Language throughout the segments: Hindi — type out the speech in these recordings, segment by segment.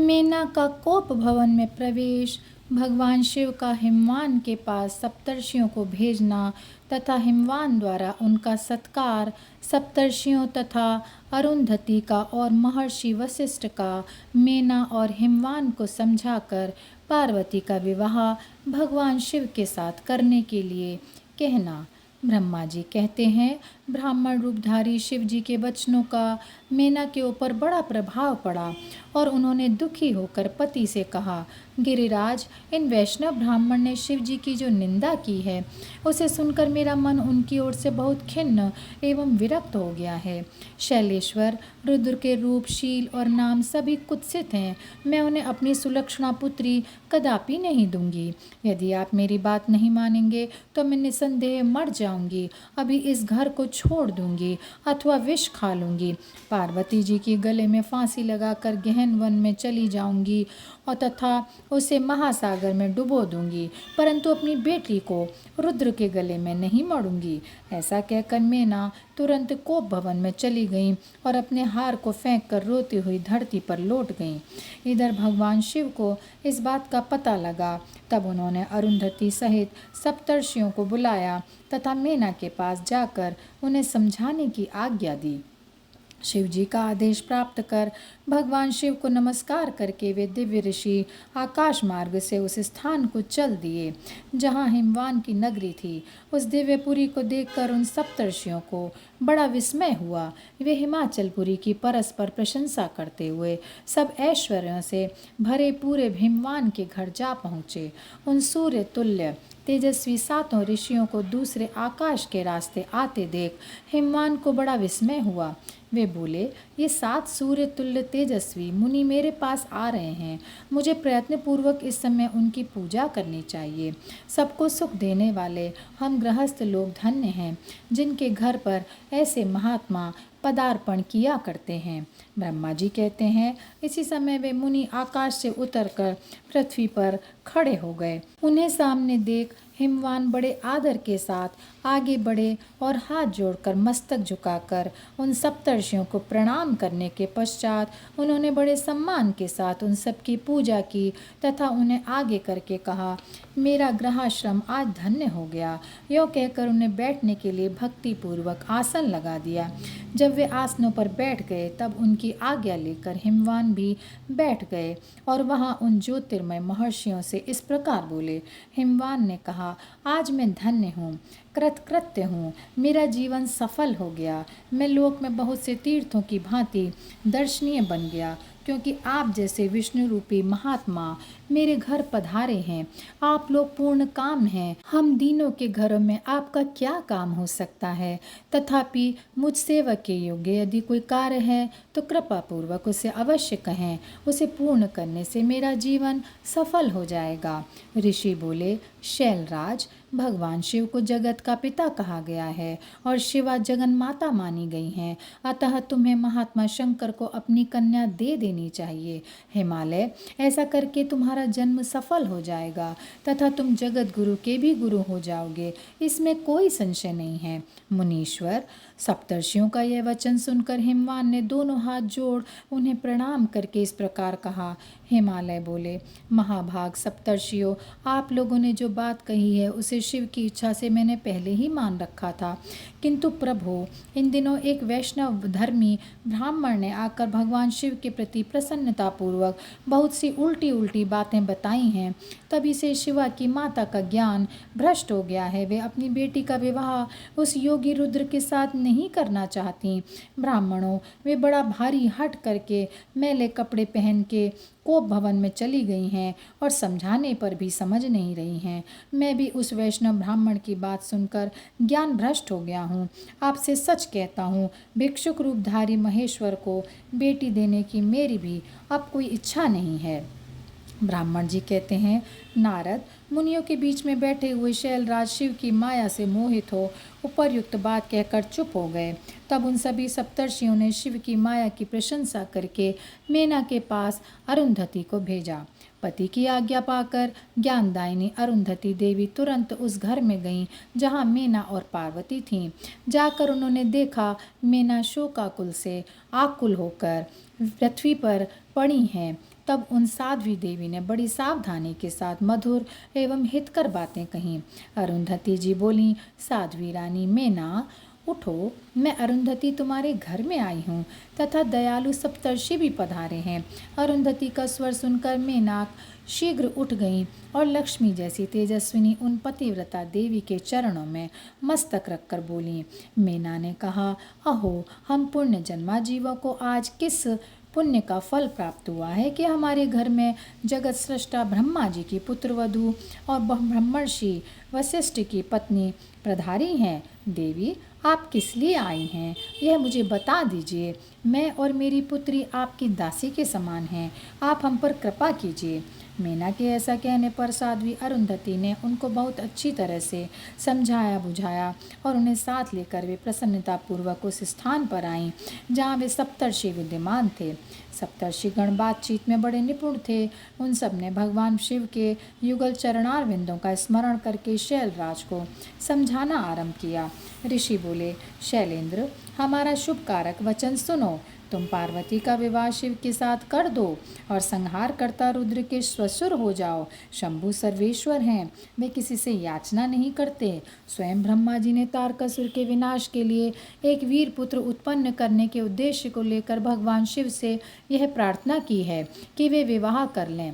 मेना का कोप भवन में प्रवेश, भगवान शिव का हिमवान के पास सप्तर्षियों को भेजना तथा हिमवान द्वारा उनका सत्कार, सप्तर्षियों तथा अरुंधति का और महर्षि वशिष्ठ का मेना और हिमवान को समझाकर पार्वती का विवाह भगवान शिव के साथ करने के लिए कहना। ब्रह्मा जी कहते हैं, ब्राह्मण रूपधारी शिव जी के वचनों का मेना के ऊपर बड़ा प्रभाव पड़ा और उन्होंने दुखी होकर पति से कहा, गिरिराज, इन वैष्णव ब्राह्मण ने शिव जी की जो निंदा की है उसे सुनकर मेरा मन उनकी ओर से बहुत खिन्न एवं विरक्त हो गया है। शैलेश्वर, रुद्र के रूप, शील और नाम सभी कुत्सित हैं। मैं उन्हें अपनी सुलक्षणा पुत्री कदापि नहीं दूंगी। यदि आप मेरी बात नहीं मानेंगे तो मैं निसंदेह मर जाऊंगी, अभी इस घर को छोड़ दूंगी अथवा विष खा लूंगी। पार्वती जी के गले में फांसी लगाकर गहन वन में चली जाऊंगी और तथा उसे महासागर में डुबो दूंगी, परंतु अपनी बेटी को रुद्र के गले में नहीं मरूंगी। ऐसा कहकर मेना तुरंत कोप भवन में चली गई और अपने हार को फेंक कर रोती हुई धरती पर लौट गईं। इधर भगवान शिव को इस बात का पता लगा। तब उन्होंने अरुंधति सहित सप्तर्षियों को बुलाया तथा मेना के पास जाकर उन्हें समझाने की आज्ञा दी। शिव जी का आदेश प्राप्त कर भगवान शिव को नमस्कार करके वे दिव्य ऋषि आकाश मार्ग से उस स्थान को चल दिए जहाँ हिमवान की नगरी थी। उस दिव्यपुरी को देखकर उन सप्तर्षियों को बड़ा विस्मय हुआ। वे हिमाचलपुरी की परस्पर प्रशंसा करते हुए सब ऐश्वर्यों से भरे पूरे हिमवान के घर जा पहुँचे। उन सूर्य तुल्य तेजस्वी सातों ऋषियों को दूसरे आकाश के रास्ते आते देख हिमवान को बड़ा विस्मय हुआ। वे बोले, ये 7 सूर्य तुल्य तेजस्वी मुनि मेरे पास आ रहे हैं। मुझे प्रयत्नपूर्वक इस समय उनकी पूजा करनी चाहिए। सबको सुख देने वाले हम गृहस्थ लोग धन्य हैं, जिनके घर पर ऐसे महात्मा पदार्पण किया करते हैं। ब्रह्मा जी कहते हैं, इसी समय वे मुनि आकाश से उतरकर पृथ्वी पर खड़े हो गए। उन्हें सामने देख हिमवान बड़े आदर के साथ आगे बढ़े और हाथ जोड़कर मस्तक झुकाकर उन सप्तर्षियों को प्रणाम करने के पश्चात उन्होंने बड़े सम्मान के साथ उन सबकी पूजा की तथा उन्हें आगे करके कहा, मेरा गृहाश्रम आज धन्य हो गया। यो कहकर उन्हें बैठने के लिए भक्तिपूर्वक आसन लगा दिया। जब वे आसनों पर बैठ गए तब उनकी आज्ञा लेकर हिमवान भी बैठ गए और वहाँ उन ज्योतिर्मय महर्षियों से इस प्रकार बोले। हिमवान ने कहा, आज मैं धन्य हूँ, कृतकृत्य हूँ, मेरा जीवन सफल हो गया। मैं लोक में बहुत से तीर्थों की भांति दर्शनीय बन गया, क्योंकि आप जैसे विष्णु रूपी महात्मा मेरे घर पधारे हैं। आप लोग पूर्ण काम हैं। हम दीनों के घरों में आपका क्या काम हो सकता है। तथापि मुझ सेवक के योग्य यदि कोई कार्य है तो कृपा पूर्वक उसे अवश्य कहें। उसे पूर्ण करने से मेरा जीवन सफल हो जाएगा। ऋषि बोले, शैलराज, भगवान शिव को जगत का पिता कहा गया है और शिवा जगन माता मानी गई हैं। अतः तुम्हें महात्मा शंकर को अपनी कन्या दे देनी चाहिए। हिमालय, ऐसा करके तुम्हारा जन्म सफल हो जाएगा तथा तुम जगत गुरु के भी गुरु हो जाओगे, इसमें कोई संशय नहीं है। मुनीश्वर, सप्तर्षियों का यह वचन सुनकर हिमवान ने दोनों हाथ जोड़ उन्हें प्रणाम करके इस प्रकार कहा। हिमालय बोले, महाभाग सप्तर्षियों, आप लोगों ने जो बात कही है उसे शिव की इच्छा से मैंने पहले ही मान रखा था, किंतु प्रभु, इन दिनों एक वैष्णव धर्मी ब्राह्मण ने आकर भगवान शिव के प्रति प्रसन्नतापूर्वक बहुत सी उल्टी उल्टी बातें बताई हैं। तभी से शिवा की माता का ज्ञान भ्रष्ट हो गया है। वे अपनी बेटी का विवाह उस योगी रुद्र के साथ नहीं करना चाहती। ब्राह्मणों, वे बड़ा भारी हट करके मैले कपड़े पहन के कोप भवन में चली गई हैं और समझाने पर भी समझ नहीं रही हैं। मैं भी उस वैष्णव ब्राह्मण की बात सुनकर ज्ञान भ्रष्ट हो गया हूँ। आपसे सच कहता हूँ, भिक्षुक रूपधारी महेश्वर को बेटी देने की मेरी भी अब कोई इच्छा नहीं है। ब्राह्मण जी कहते हैं, नारद, मुनियों के बीच में बैठे हुए शैलराज शिव की माया से मोहित हो उपर्युक्त बात कहकर चुप हो गए। तब उन सभी सप्तर्षियों ने शिव की माया की प्रशंसा करके मेना के पास अरुंधति को भेजा। पति की आज्ञा पाकर ज्ञानदायिनी अरुंधति देवी तुरंत उस घर में गईं जहाँ मेना और पार्वती थीं। जाकर उन्होंने देखा मेना शोकाकुल से आकुल होकर पृथ्वी पर पड़ी हैं। तब उन साध्वी देवी ने बड़ी सावधानी के साथ मधुर एवं हितकर बातें कहीं। अरुंधति जी बोली, साध्वी रानी मेना, उठो, मैं अरुंधति तुम्हारे घर में आई हूँ तथा दयालु सप्तर्षि भी पधारे हैं। अरुंधति का स्वर सुनकर मेनाक शीघ्र उठ गईं और लक्ष्मी जैसी तेजस्विनी उन पतिव्रता देवी के चरणों में मस्तक रखकर बोली। मेना ने कहा, अहो, हम पुण्य जन्मा जीवों को आज किस पुण्य का फल प्राप्त हुआ है कि हमारे घर में जगत सृष्टा ब्रह्मा जी की पुत्रवधू और ब्रह्मर्षि वशिष्ठ की पत्नी प्रधारी हैं। देवी, आप किस लिए आई हैं, यह मुझे बता दीजिए। मैं और मेरी पुत्री आपकी दासी के समान हैं, आप हम पर कृपा कीजिए। मेना के ऐसा कहने पर साध्वी अरुंधति ने उनको बहुत अच्छी तरह से समझाया बुझाया और उन्हें साथ लेकर वे प्रसन्नतापूर्वक उस स्थान पर आईं जहाँ वे सप्तर्षि विद्यमान थे। सप्तर्षिगण बातचीत में बड़े निपुण थे। उन सब ने भगवान शिव के युगल चरणार विंदों का स्मरण करके शैलराज को समझाना आरंभ किया। ऋषि बोले, शैलेंद्र, हमारा शुभ कारक वचन सुनो। तुम पार्वती का विवाह शिव के साथ कर दो और संहार करता रुद्र के ससुर हो जाओ। शंभु सर्वेश्वर हैं, वे किसी से याचना नहीं करते। स्वयं ब्रह्मा जी ने तारकासुर के विनाश के लिए एक वीर पुत्र उत्पन्न करने के उद्देश्य को लेकर भगवान शिव से यह प्रार्थना की है कि वे विवाह कर लें।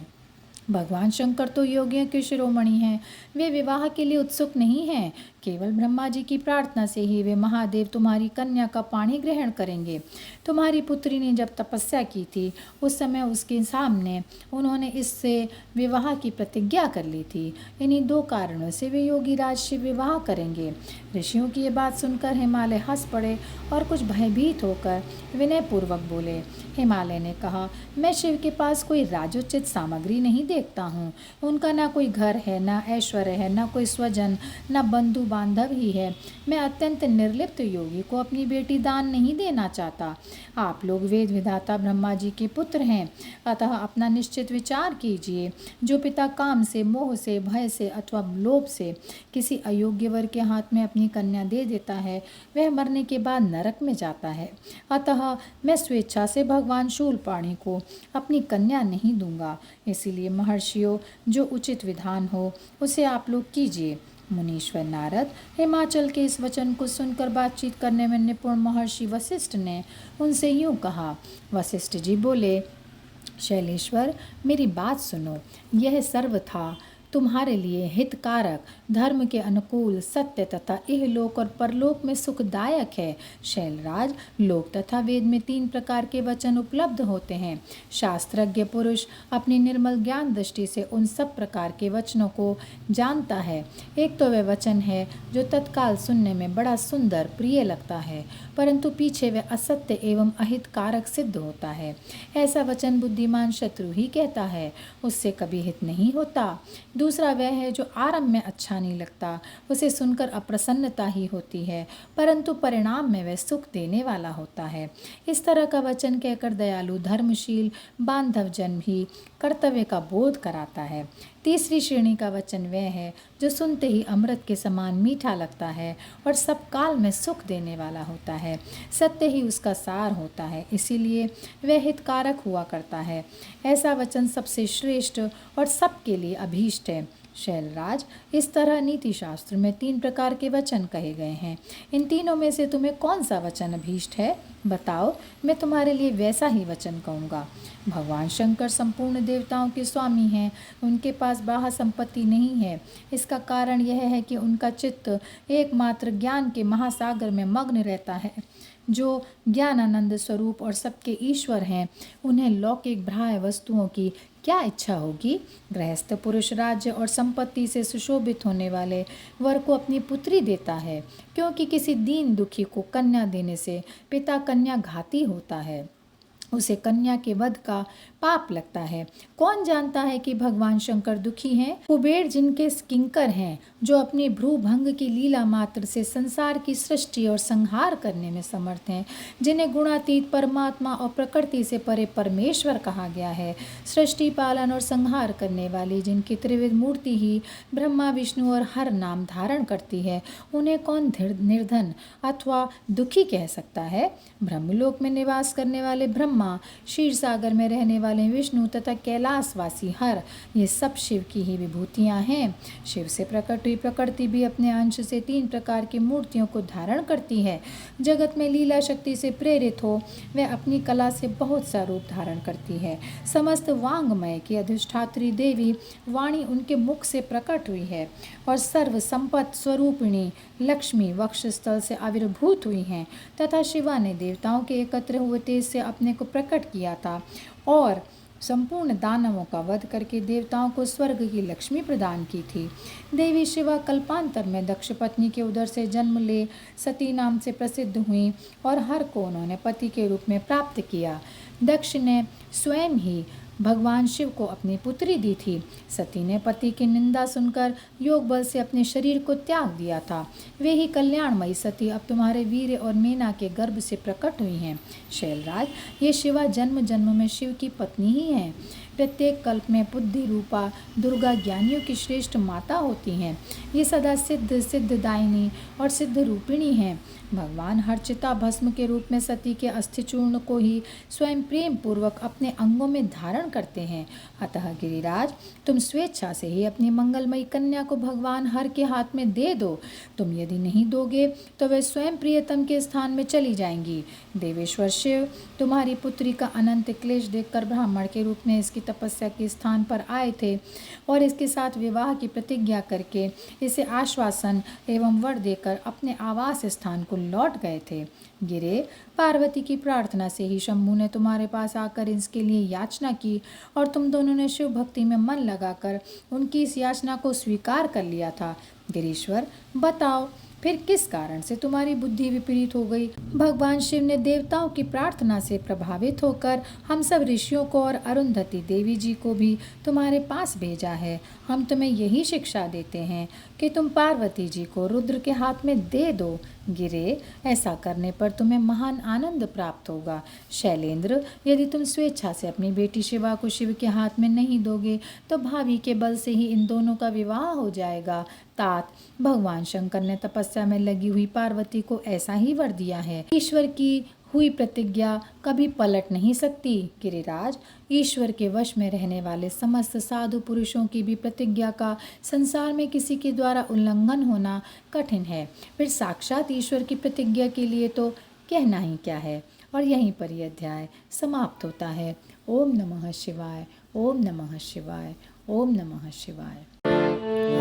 भगवान शंकर तो योगियों के शिरोमणि हैं, वे विवाह के लिए उत्सुक नहीं हैं। केवल ब्रह्मा जी की प्रार्थना से ही वे महादेव तुम्हारी कन्या का पाणी ग्रहण करेंगे। तुम्हारी पुत्री ने जब तपस्या की थी उस समय उसके सामने उन्होंने इससे विवाह की प्रतिज्ञा कर ली थी। इन्हीं दो कारणों से वे योगी राज शिव विवाह करेंगे। ऋषियों की ये बात सुनकर हिमालय हंस पड़े और कुछ भयभीत होकर विनयपूर्वक बोले। हिमालय ने कहा, मैं शिव के पास कोई राजोचित सामग्री नहीं देखता हूँ। उनका ना कोई घर है, ना ऐश्वर्य है, ना कोई स्वजन, ना बंधु बांधव ही है। मैं अत्यंत निर्लिप्त योगी को अपनी बेटी दान नहीं देना चाहता। आप लोग वेद विधाता ब्रह्मा जी के पुत्र हैं, अतः अपना निश्चित विचार कीजिए। जो पिता काम से, मोह से, भय से अथवा लोभ से किसी अयोग्य वर के हाथ में अपनी कन्या दे देता है वह मरने के बाद नरक में जाता है। अतः मैं स्वेच्छा से भगवान शूलपाणी को अपनी कन्या नहीं दूंगा। इसीलिए महर्षियों, जो उचित विधान हो उसे आप लोग कीजिए। मुनीश्वर नारद हिमाचल के इस वचन को सुनकर बातचीत करने में निपुण महर्षि वशिष्ठ ने उनसे यूं कहा। वशिष्ठ जी बोले, शैलेश्वर, मेरी बात सुनो। यह सर्वथा तुम्हारे लिए हितकारक, धर्म के अनुकूल, सत्य तथा इहलोक और परलोक में सुखदायक है। शैलराज, लोक तथा वेद में 3 प्रकार के वचन उपलब्ध होते हैं। शास्त्रज्ञ पुरुष अपनी निर्मल ज्ञान दृष्टि से उन सब प्रकार के वचनों को जानता है। एक तो वह वचन है जो तत्काल सुनने में बड़ा सुंदर प्रिय लगता है, परंतु पीछे वह असत्य एवं अहितकारक सिद्ध होता है। ऐसा वचन बुद्धिमान शत्रु ही कहता है, उससे कभी हित नहीं होता। दूसरा वह है जो आरंभ में अच्छा नहीं लगता, उसे सुनकर अप्रसन्नता ही होती है, परंतु परिणाम में वह सुख देने वाला होता है। इस तरह का वचन कहकर दयालु धर्मशील बांधव जन भी कर्तव्य का बोध कराता है। तीसरी श्रेणी का वचन वह है जो सुनते ही अमृत के समान मीठा लगता है और सब काल में सुख देने वाला होता है। सत्य ही उसका सार होता है, इसीलिए वह हितकारक हुआ करता है। ऐसा वचन सबसे श्रेष्ठ और सबके लिए अभीष्ट है। शैलराज, इस तरह नीति शास्त्र में 3 प्रकार के वचन कहे गए हैं। इन तीनों में से तुम्हें कौन सा वचन अभीष्ट है, बताओ, मैं तुम्हारे लिए वैसा ही वचन कहूँगा। भगवान शंकर संपूर्ण देवताओं के स्वामी हैं, उनके पास बाह्य संपत्ति नहीं है। इसका कारण यह है कि उनका चित्त एकमात्र ज्ञान के महासागर में मग्न रहता है। जो ज्ञानानंद स्वरूप और सबके ईश्वर हैं, उन्हें लौकिक बाह्य वस्तुओं की क्या इच्छा होगी। गृहस्थ पुरुष राज्य और संपत्ति से सुशोभित होने वाले वर को अपनी पुत्री देता है, क्योंकि किसी दीन दुखी को कन्या देने से पिता कन्या घाती होता है। उसे कन्या के वध का पाप लगता है। कौन जानता है कि भगवान शंकर दुखी हैं? कुबेर जिनके किंकर हैं, जो अपनी भ्रूभंग की लीला मात्र से संसार की सृष्टि और संहार करने में समर्थ हैं, जिन्हें गुणातीत परमात्मा और प्रकृति से परे परमेश्वर कहा गया है, सृष्टि पालन और संहार करने वाली जिनकी त्रिविध मूर्ति ही ब्रह्मा विष्णु और हर नाम धारण करती है, उन्हें कौन निर्धन अथवा दुखी कह सकता है? ब्रह्मलोक में निवास करने वाले ब्रह्मा, क्षीर सागर में रहने वाले विष्णु तथा कैलाशवासी हर, ये सब शिव की ही विभूतियां हैं। शिव से प्रकट हुई प्रकृति भी अपने अंश से 3 प्रकार की मूर्तियों को धारण करती है। जगत में लीला शक्ति से प्रेरित हो वह अपनी कला से बहुत सा रूप धारण करती है। समस्त वांग्मय की अधिष्ठात्री देवी वाणी उनके मुख से प्रकट हुई है और सर्व संपत स्वरूपिणी लक्ष्मी वक्षस्थल से आविर्भूत हुई हैं तथा शिवा ने देवताओं के एकत्र हुए तेज से अपने को प्रकट किया था और संपूर्ण दानवों का वध करके देवताओं को स्वर्ग की लक्ष्मी प्रदान की थी। देवी शिवा कल्पांतर में दक्ष पत्नी के उदर से जन्म ले सती नाम से प्रसिद्ध हुई और हर को उन्होंने पति के रूप में प्राप्त किया। दक्ष ने स्वयं ही भगवान शिव को अपनी पुत्री दी थी। सती ने पति की निंदा सुनकर योग बल से अपने शरीर को त्याग दिया था। वे ही कल्याणमयी सती अब तुम्हारे वीर और मेना के गर्भ से प्रकट हुई हैं। शैलराज, ये शिवा जन्म जन्म में शिव की पत्नी ही हैं। प्रत्येक कल्प में बुद्धि रूपा दुर्गा ज्ञानियों की श्रेष्ठ माता होती हैं। ये सदा सिद्ध सिद्धदायिनी और सिद्ध रूपिणी हैं। भगवान हर चिता भस्म के रूप में सती के अस्थि चूर्ण को ही स्वयं प्रेम पूर्वक अपने अंगों में धारण करते हैं। अतः गिरिराज, तुम स्वेच्छा से ही अपनी मंगलमयी कन्या को भगवान हर के हाथ में दे दो। तुम यदि नहीं दोगे तो वे स्वयं प्रियतम के स्थान में चली जाएंगी। देवेश्वर शिव तुम्हारी पुत्री का अनंत क्लेश देखकर ब्राह्मण के रूप में इसकी तपस्या के स्थान पर आए थे और इसके साथ विवाह की प्रतिज्ञा करके इसे आश्वासन एवं वर देकर अपने आवास स्थान को लौट गए थे। गिरे, पार्वती की प्रार्थना से ही शंभू ने तुम्हारे पास आकर इसके लिए याचना की और तुम दोनों ने शिव भक्ति में मन लगाकर उनकी इस याचना को स्वीकार कर लिया था। गिरीश्वर, बताओ फिर किस कारण से तुम्हारी बुद्धि विपरीत हो गई? भगवान शिव ने देवताओं की प्रार्थना से प्रभावित होकर हम सब ऋषियों को और अरुंधति देवी जी को भी तुम्हारे पास भेजा है। हम तुम्हें यही शिक्षा देते हैं कि तुम पार्वती जी को रुद्र के हाथ में दे दो। गिरे, ऐसा करने पर तुम्हें महान आनंद प्राप्त होगा। शैलेंद्र, यदि तुम स्वेच्छा से अपनी बेटी शिवा को शिव के हाथ में नहीं दोगे तो भावी के बल से ही इन दोनों का विवाह हो जाएगा। तात, भगवान शंकर ने तपस्या में लगी हुई पार्वती को ऐसा ही वर दिया है। ईश्वर की हुई प्रतिज्ञा कभी पलट नहीं सकती। गिरिराज, ईश्वर के वश में रहने वाले समस्त साधु पुरुषों की भी प्रतिज्ञा का संसार में किसी के द्वारा उल्लंघन होना कठिन है। फिर साक्षात ईश्वर की प्रतिज्ञा के लिए तो कहना ही क्या है। और यहीं पर यह अध्याय समाप्त होता है। ओम नमः शिवाय, ओम नमः शिवाय, ओम नमः शिवाय।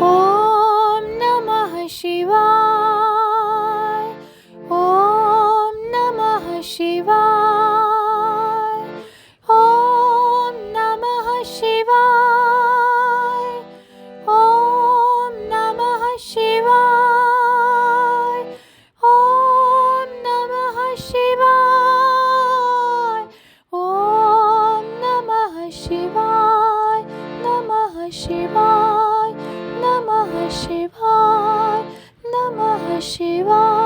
ओम नमः शिवाय, ओम नमः शिवाय, ओम नमः शिवाय, ओम नमः शिवाय, ओम नमः शिवाय, ओम नमः शिवाय, नमः शिवाय, नमः शिवाय, नमः शिवाय।